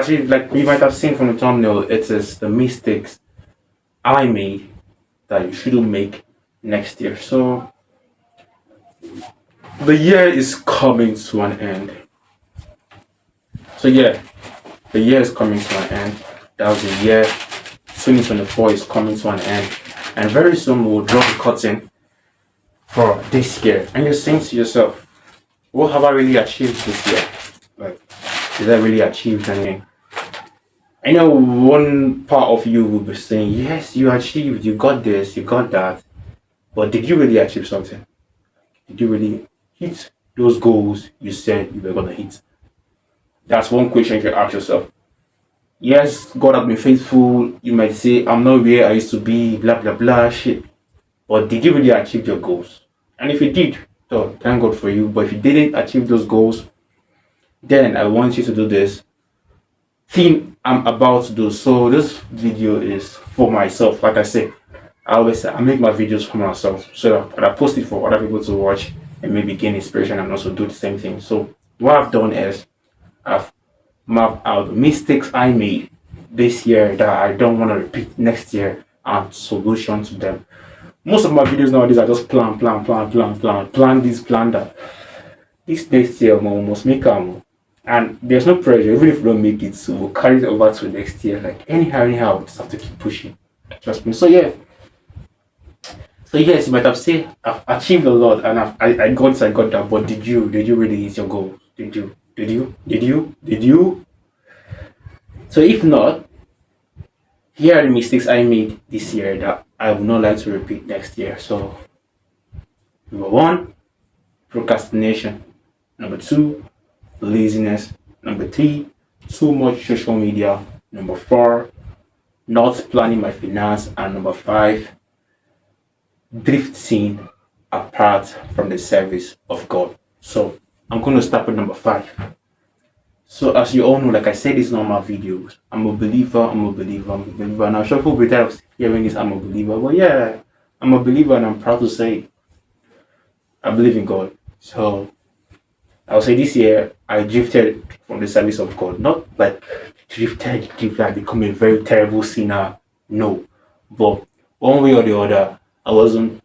actually, like you might have seen from the thumbnail, it is the mistakes I made that you shouldn't make next year. So the year is coming to an end. So yeah, the year is coming to an end. That was the year. 2024 is coming to an end, and very soon we'll draw the curtain for this year. And you're saying to yourself, what have I really achieved this year? Like, did I really achieve anything? I know one part of you will be saying, yes, you achieved, you got this, you got that. But did you really achieve something? Did you really hit those goals you said you were going to hit? That's one question you should ask yourself. Yes, God has been faithful. You might say, I'm not where I used to be, blah, blah, blah, shit. But did you really achieve your goals? And if you did, so thank God for you. But if you didn't achieve those goals, then I want you to do this thing I'm about to do. So this video is for myself. Like I said, I always say I make my videos for myself so that I post it for other people to watch and maybe gain inspiration and also do the same thing. So what I've done is I've mapped out the mistakes I made this year that I don't want to repeat next year and solution to them. Most of my videos nowadays are just plan this, plan that. This next year we must make and there's no pressure. Even if we don't make it, so we'll carry it over to next year. Like anyhow, we just have to keep pushing. Trust me. So yeah. So yes, you might have said I've achieved a lot and I got that. But did you really hit your goal? Did you? So if not, here are the mistakes I made this year that I would not like to repeat next year. So number one, procrastination. Number two, laziness. Number three, too much social media. Number four, not planning my finance. And number five, drifting apart from the service of God. So I'm going to start with number five. So as you all know, like I said, it's not my videos. I'm a believer. And I'm sure people will be tired of hearing this, I'm a believer. But yeah, I'm a believer and I'm proud to say I believe in God. So I'll say this year I drifted from the service of God. Not like drifted, like become a very terrible sinner. No. But one way or the other, I wasn't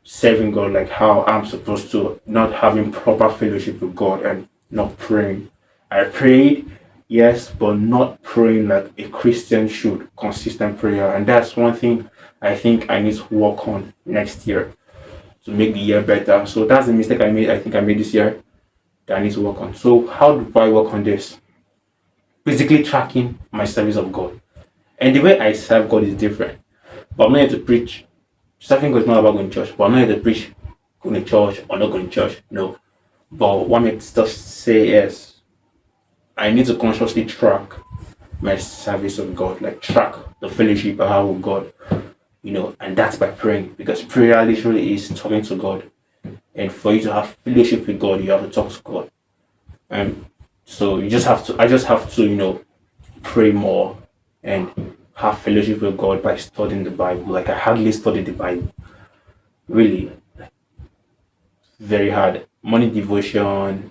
serving God like how I'm supposed to, not having proper fellowship with God and not praying. I prayed, yes, but not praying like a Christian should, consistent prayer. And that's one thing I think I need to work on next year to make the year better. So that's the mistake I think I made this year that I need to work on. So how do I work on this? Basically tracking my service of God. And the way I serve God is different. But I'm not here to preach. Serving God is not about going to church. But I'm not here to preach going to church or not going to church. No. But what I just say is I need to consciously track my service of God, like track the fellowship I have with God, and that's by praying, because prayer literally is talking to God. And for you to have fellowship with God, you have to talk to God. And so I just have to, pray more and have fellowship with God by studying the Bible. Like I hardly study the Bible. Really, very hard. Morning devotion,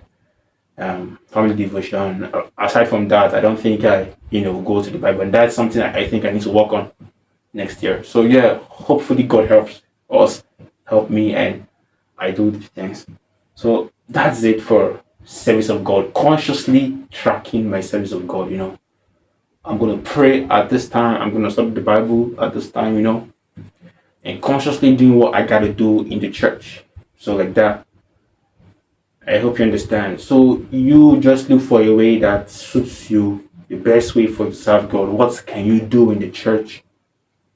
family devotion. Aside from that, I don't think I, go to the Bible. And that's something I think I need to work on next year. So yeah, hopefully God helps us, help me, and I do these things. So that's it for service of God. Consciously tracking my service of God. I'm gonna pray at this time. I'm gonna study the Bible at this time. And consciously doing what I gotta do in the church. So like that. I hope you understand. So you just look for a way that suits you, the best way for you to serve God. What can you do in the church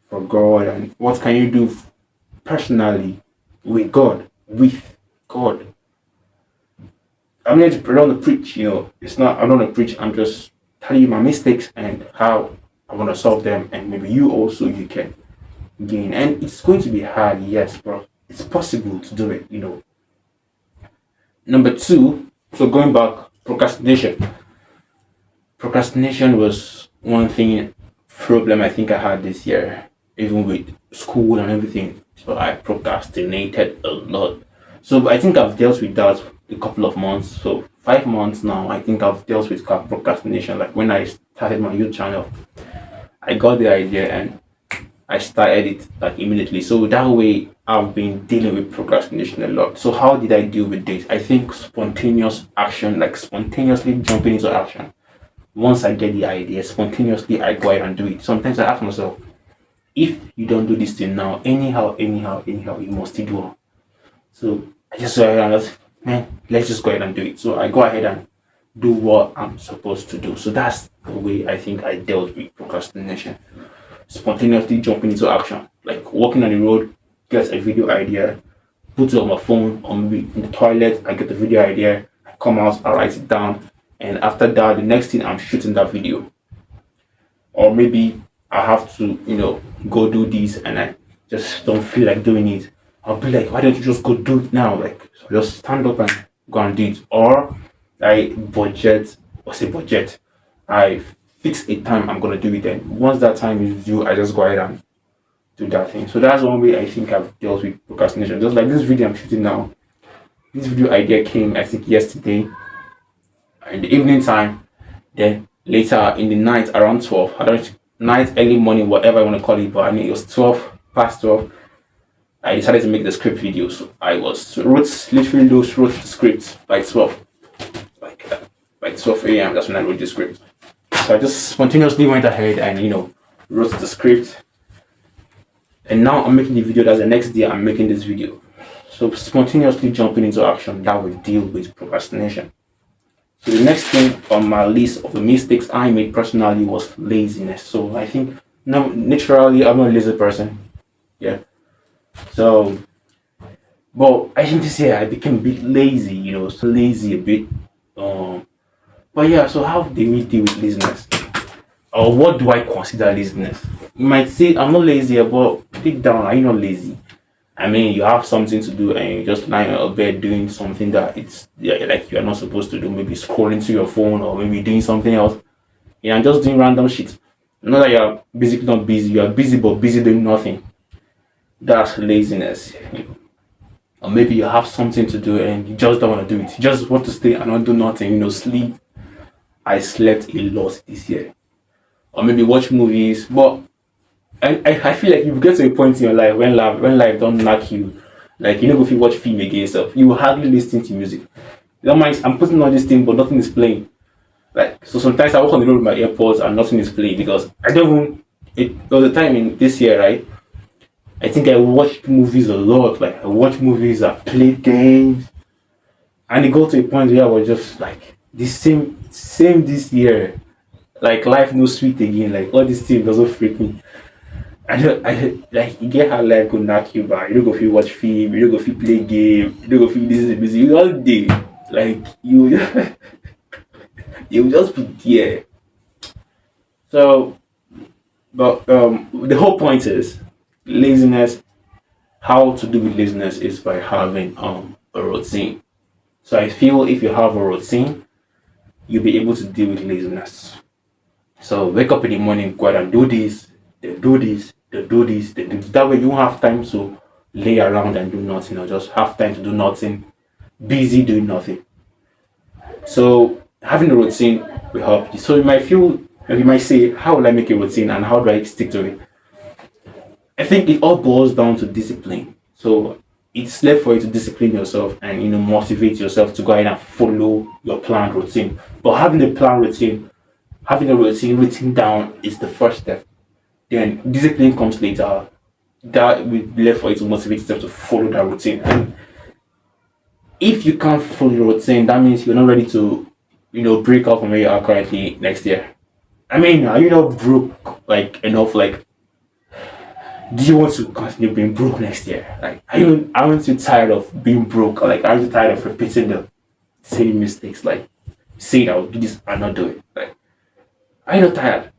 for God, and what can you do personally with God? With God. I'm here to I don't want to preach. It's not. I don't want to preach. I'm just telling you my mistakes and how I want to solve them, and maybe you also you can gain. And it's going to be hard, yes, but it's possible to do it. Number two, so going back, procrastination. Procrastination was one problem I think I had this year, even with school and everything. So I procrastinated a lot. So I think I've dealt with that a couple of months. So 5 months now, I think I've dealt with procrastination. Like when I started my YouTube channel, I got the idea and I started it like immediately. So that way I've been dealing with procrastination a lot. So how did I deal with this? I think spontaneous action, like spontaneously jumping into action. Once I get the idea, spontaneously I go ahead and do it. Sometimes I ask myself, if you don't do this thing now, anyhow, you must still do it. So I just go ahead and just, man, let's just go ahead and do it. So I go ahead and do what I'm supposed to do. So that's the way I think I dealt with procrastination. Spontaneously jumping into action, like walking on the road, get a video idea, put it on my phone, or maybe in the toilet, I get the video idea, I come out, I write it down, and after that, the next thing I'm shooting that video. Or maybe I have to, go do this and I just don't feel like doing it. I'll be like, why don't you just go do it now? Like, so just stand up and go and do it. Or I budget, or say budget, I fix a time I'm gonna do it. Then once that time is due, I just go ahead and do that thing. So that's one way I think I've dealt with procrastination. Just like this video I'm shooting now. This video idea came, I think, yesterday in the evening time. Then later in the night around 12, I don't night, early morning, whatever I want to call it, but I mean it was 12 past 12. I decided to make the script video. So I literally wrote the script by 12. Like by 12 a.m. That's when I wrote the script. So I just spontaneously went ahead and wrote the script. And now I'm making the video. That's the next day I'm making this video. So spontaneously jumping into action, that will deal with procrastination. So the next thing on my list of the mistakes I made personally was laziness. So I think no, naturally I'm not a lazy person. Yeah. So, but I think this year I became a bit lazy. So lazy a bit. But yeah. So how do we deal with laziness? Or what do I consider laziness? You might say I'm not lazy, but deep down, are you not lazy? I mean, you have something to do and you just lying on your bed doing something that it's like you're not supposed to do. Maybe scrolling to your phone or maybe doing something else. Yeah, and just doing random shit. Not that you're basically not busy. You're busy but busy doing nothing. That's laziness. Or maybe you have something to do and you just don't want to do it. You just want to stay and not do nothing. Sleep. I slept a lot this year. Or maybe watch movies. But I feel like you get to a point in your life when life don't knock you, like if you watch film again stuff, you will hardly listen to music. You don't mind, I'm putting on this thing but nothing is playing. Like so sometimes I walk on the road with my AirPods and nothing is playing because I don't even there was a time in this year, right? I think I watched movies a lot. Like I watched movies, I played games, and it got to a point where I was just like the same this year. Like life no sweet again, like all this thing doesn't freak me. I like you get how life go knock you back. You don't go feel watch film, you don't go feel play game, you don't go feel this is busy. You all day. Like you you just be there. So but the whole point is laziness, how to do with laziness is by having a routine. So I feel if you have a routine, you'll be able to deal with laziness. So wake up in the morning, go out and do this, then do this, then do this, then do this. That way you won't have time to lay around and do nothing or just have time to do nothing, busy doing nothing. So having a routine will help you. So you might say, how will I make a routine and how do I stick to it? I think it all boils down to discipline. So it's left for you to discipline yourself and motivate yourself to go ahead and follow your planned routine. But having a routine written down is the first step. Then discipline comes later. That will be left for you to motivate yourself to follow that routine. And if you can't follow your routine, that means you're not ready to, break out from where you are currently next year. I mean, are you not broke like enough? Like, do you want to continue being broke next year? Like, aren't you tired of being broke? Like, aren't you tired of repeating the same mistakes? Like, saying I'll do this and not do it. Like, are you not tired?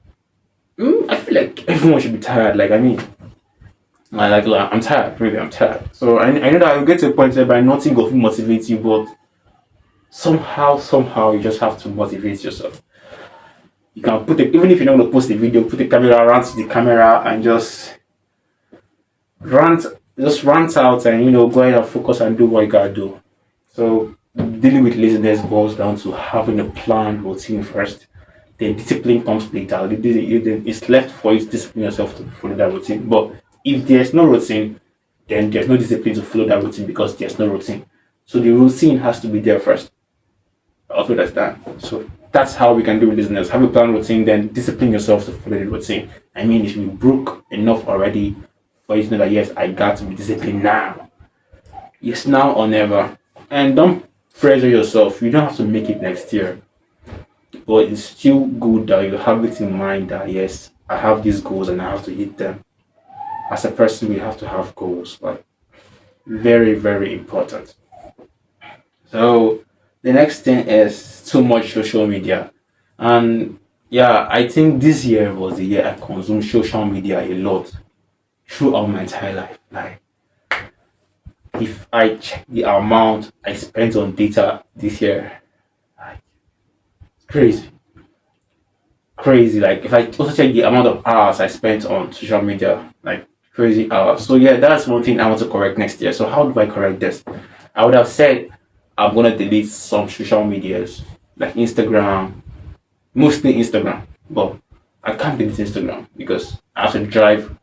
I feel like everyone should be tired. Like, I mean, I'm tired. Really, I'm tired. So I know that I'll get to a point where by nothing will motivate you, but somehow, you just have to motivate yourself. You can even if you're not gonna post a video, put the camera around to the camera and just rant out and go ahead and focus and do what you gotta do. So dealing with laziness boils down to having a planned routine first. Then discipline comes later. It's left for you to discipline yourself to follow that routine. But if there's no routine, then there's no discipline to follow that routine because there's no routine. So the routine has to be there first. I also understand. So that's how we can do with laziness. Have a planned routine, then discipline yourself to follow the routine. I mean, if you broke enough already for you to know that yes, I got to be disciplined now. Yes, now or never. And don't pressure yourself. You don't have to make it next year. But it's still good that you have it in mind that yes, I have these goals and I have to hit them. As a person, we have to have goals. Like very, very important. So the next thing is too much social media. And yeah, I think this year was the year I consumed social media a lot throughout my entire life. Like if I check the amount I spent on data this year, like crazy. Crazy. Like if I also check the amount of hours I spent on social media, like crazy hours. So yeah, that's one thing I want to correct next year. So how do I correct this? I would have said I'm gonna delete some social medias like Instagram, mostly Instagram, but I can't delete Instagram because I have to drive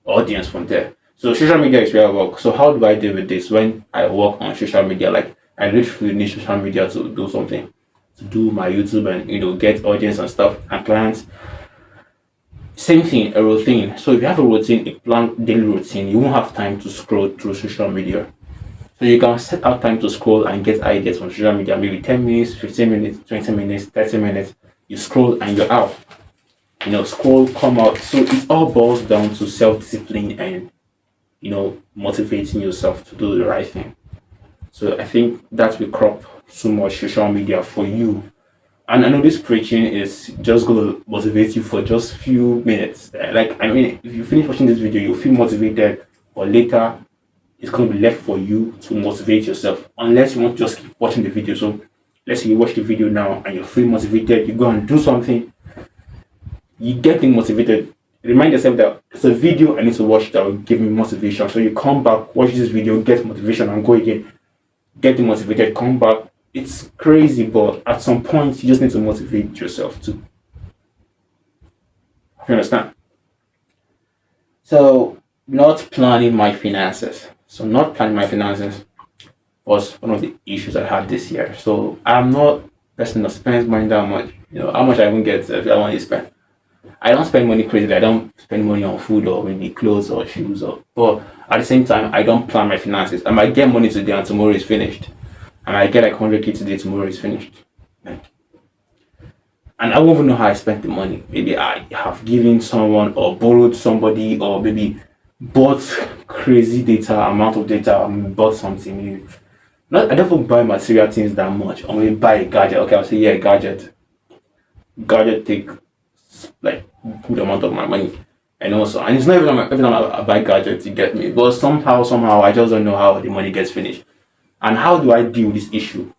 audience from there. So social media is where I work. So how do I deal with this when I work on social media? Like I literally need social media to do something, to do my YouTube and get audience and stuff and clients. Same thing, a routine. So if you have a routine, a planned daily routine, you won't have time to scroll through social media. So you can set out time to scroll and get ideas from social media, maybe 10 minutes, 15 minutes, 20 minutes, 30 minutes. You scroll and you're out. Scroll, come out. So it all boils down to self-discipline and motivating yourself to do the right thing. So I think that will crop so much social media for you. And I know this preaching is just gonna motivate you for just few minutes. Like I mean, if you finish watching this video, you'll feel motivated, but later it's gonna be left for you to motivate yourself. Unless you want to just keep watching the video. So let's say you watch the video now and you're feeling motivated, you go and do something, you get motivated. Remind yourself that it's a video I need to watch that will give me motivation. So you come back, watch this video, get motivation, and go again. Get motivated, come back. It's crazy, but at some point you just need to motivate yourself too. You understand? So not planning my finances. So not planning my finances was one of the issues I had this year. So I'm not a person that spends money that much. How much I even get if I want to spend. I don't spend money crazy. I don't spend money on food or maybe clothes or shoes but at the same time I don't plan my finances. I might get money today and tomorrow is finished. I might get like 100K today, tomorrow is finished. Like, and I won't even know how I spent the money. Maybe I have given someone or borrowed somebody or maybe bought crazy data, amount of data, and bought something new. Not I don't buy material things that much. Or maybe buy a gadget. Okay, I'll say yeah, gadget. Gadget take like good amount of my money. And it's not even every time I buy gadgets you get me. But somehow I just don't know how the money gets finished. And how do I deal with this issue?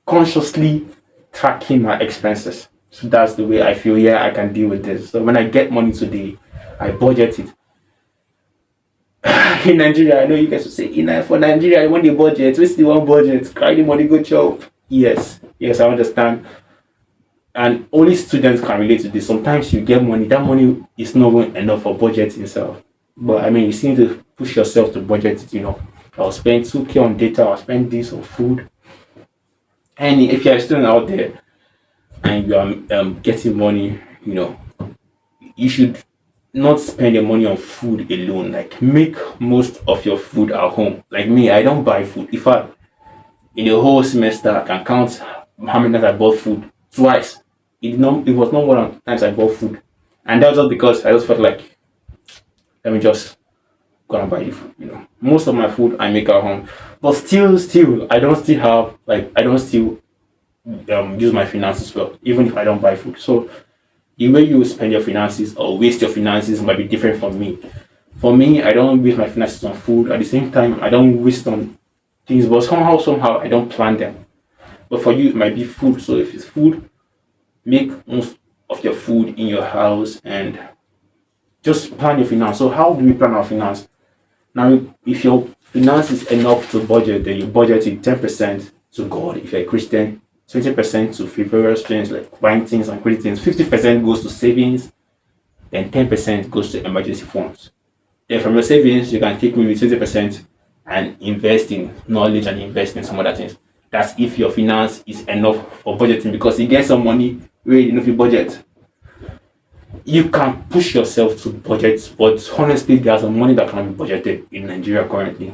Consciously tracking my expenses. So that's the way I feel, yeah, I can deal with this. So when I get money today, I budget it. In Nigeria, I know you guys will say, for Nigeria, I want the budget. What's the one budget? Cry the money, go chop. Yes, I understand. And only students can relate to this. Sometimes you get money, that money is not even enough for budgeting itself. But I mean, you still need to push yourself to budget it. I'll spend 2K on data, I'll spend this on food. And if you're a student out there and you are getting money, you should not spend your money on food alone. Like make most of your food at home. Like me, I don't buy food. In fact, in the whole semester, I can count how many times I bought food twice. It was not one of the times I bought food, and that was just because I just felt like let me just go and buy the food. Most of my food I make at home, but still, I don't still use my finances well, even if I don't buy food. So the way you spend your finances or waste your finances might be different from me. For me, I don't waste my finances on food. At the same time, I don't waste on things, but somehow I don't plan them. But for you, it might be food. So if it's food, make most of your food in your house and just plan your finance. So how do we plan our finance? Now, if your finance is enough to budget, then you budget it 10%. to God if you're a Christian, 20% to frivolous things like buying things and creating things, 50% goes to savings, then 10% goes to emergency funds. Then from your savings, you can take maybe 20% and invest in knowledge and invest in some other things. That's if your finance is enough for budgeting, because you get some money where you know if you budget. You can push yourself to budget, but honestly, there's some money that can be budgeted in Nigeria currently.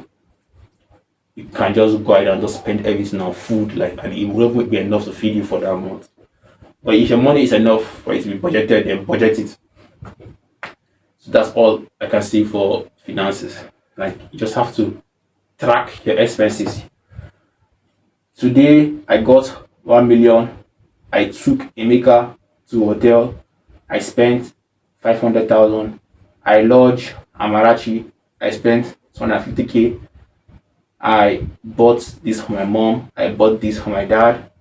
You can just go ahead and just spend everything on food, like, and it won't be enough to feed you for that month. But if your money is enough for it to be budgeted, then budget it. So that's all I can say for finances. Like, you just have to track your expenses. Today I got 1 million. I took Emeka to hotel. I spent 500,000. I lodged Amarachi. I spent 250k. I bought this for my mom. I bought this for my dad.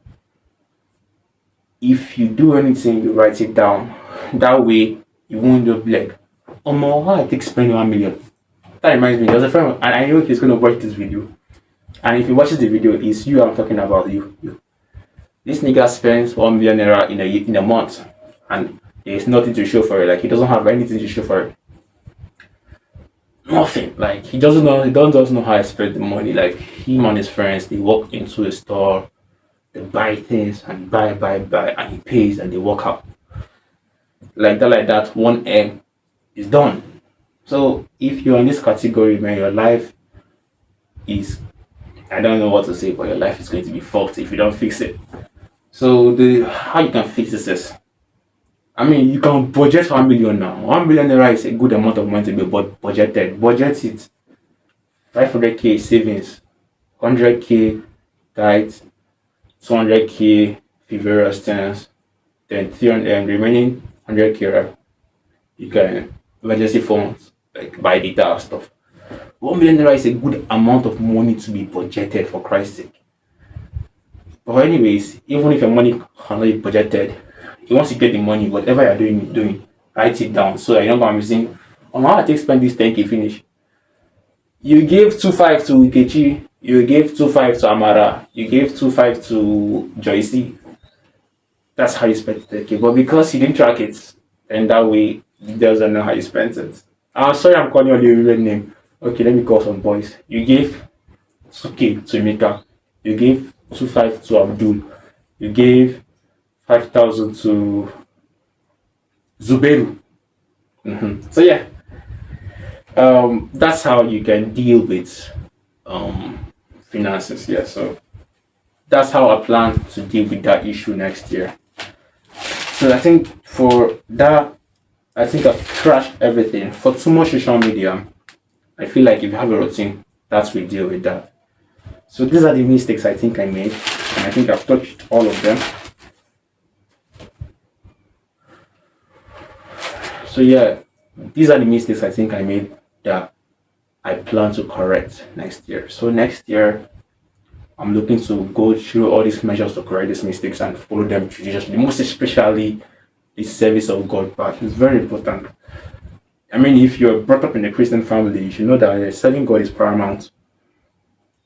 If you do anything, you write it down. That way, you won't just be like, oh my, how I take spend 1 million. That reminds me, there's a friend, and I know he's gonna watch this video. And if he watches the video, it's you I'm talking about. You. This nigga spends 1 million naira in a month, and there's nothing to show for it. Like, he doesn't have anything to show for it. Nothing. Like, he doesn't know. He doesn't know how to spend the money. Like, him and his friends, they walk into a store, they buy things and buy, and he pays and they walk out. Like that. 1M is done. So if you're in this category, man, your life is, I don't know what to say, but your life is going to be fucked if you don't fix it. So the how you can fix this is, I mean, you can budget 1 million now. 1 million naira is a good amount of money to be budgeted. Budget it. 500k savings, 100k tithes, 200k frivolous things, then 300 remaining 100k, right? You can emergency funds, like buy data and stuff. 1 million naira is a good amount of money to be budgeted, for Christ's sake. But anyways, even if your money cannot be budgeted, once you get the money, whatever you're doing, write it down so that you're not going to be saying, oh, how I take spend this 10k finish. You gave 2.5 to Ikechi, you gave 2.5 to Amara, you gave 2.5 to Joycey. That's how you spent 10k. But because you didn't track it, and that way he doesn't know how you spent it. I'm sorry, I'm calling you your real name. Okay, let me call some boys. You gave 2k to Emeka, you gave 2.5 to Abdul, you gave 5,000 to Zubeiru. So yeah, that's how you can deal with finances. Yeah, so that's how I plan to deal with that issue next year. So I think for that, I think I've trashed everything. For too much social media, I feel like if you have a routine, that's we deal with that. So these are the mistakes I think I made, and I think I've touched all of them. So yeah, these are the mistakes I think I made that I plan to correct next year. So next year, I'm looking to go through all these measures to correct these mistakes and follow them judiciously, most especially the service of God part. It's very important. I mean, if you're brought up in a Christian family, you should know that serving God is paramount.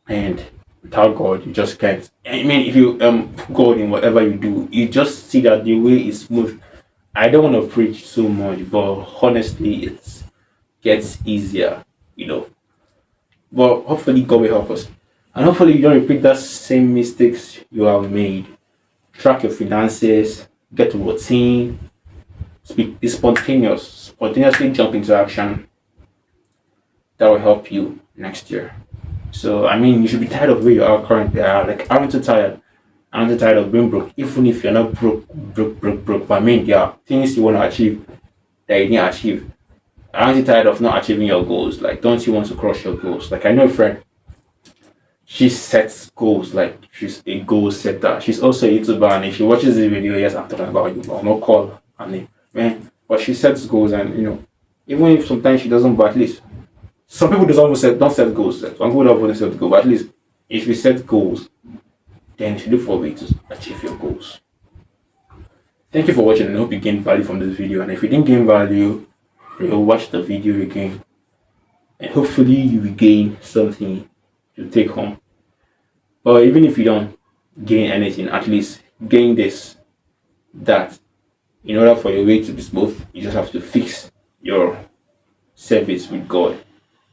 And without God, you just can't. I mean, if you put God in whatever you do, you just see that the way is smooth. I don't want to preach so much, but honestly, it gets easier, you know. But hopefully, God will help us. And hopefully, you don't repeat that same mistakes you have made. Track your finances, get a routine, be spontaneously jump into action. That will help you next year. So, I mean, you should be tired of where you are currently. Like, aren't you tired? Aren't you tired of being broke? Even if you're not broke. But I mean, there are things you want to achieve that you didn't achieve. Aren't you tired of not achieving your goals? Like, don't you want to crush your goals? Like, I know a friend, she sets goals, like, she's a goal setter. She's also a YouTuber, and if she watches this video, yes, I'm talking about you, but I'll not call her name, man. But she sets goals, and even if sometimes she doesn't, but at least some people don't set goals. Some people don't want to set goals, but at least if you set goals, then you should look for a way to achieve your goals. Thank you for watching, and I hope you gained value from this video. And if you didn't gain value, you'll watch the video again, and hopefully you will gain something to take home. But even if you don't, gain anything, at least gain this, that in order for your way to be smooth, you just have to fix your service with God.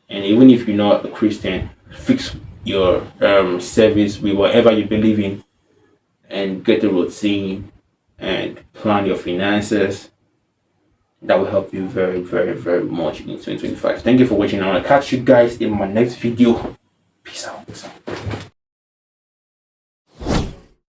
And even if you're not a Christian, fix your service with whatever you believe in, and get a routine and plan your finances. That will help you very, very, very much in 2025. Thank you for watching. I want to catch you guys in my next video. Peace out.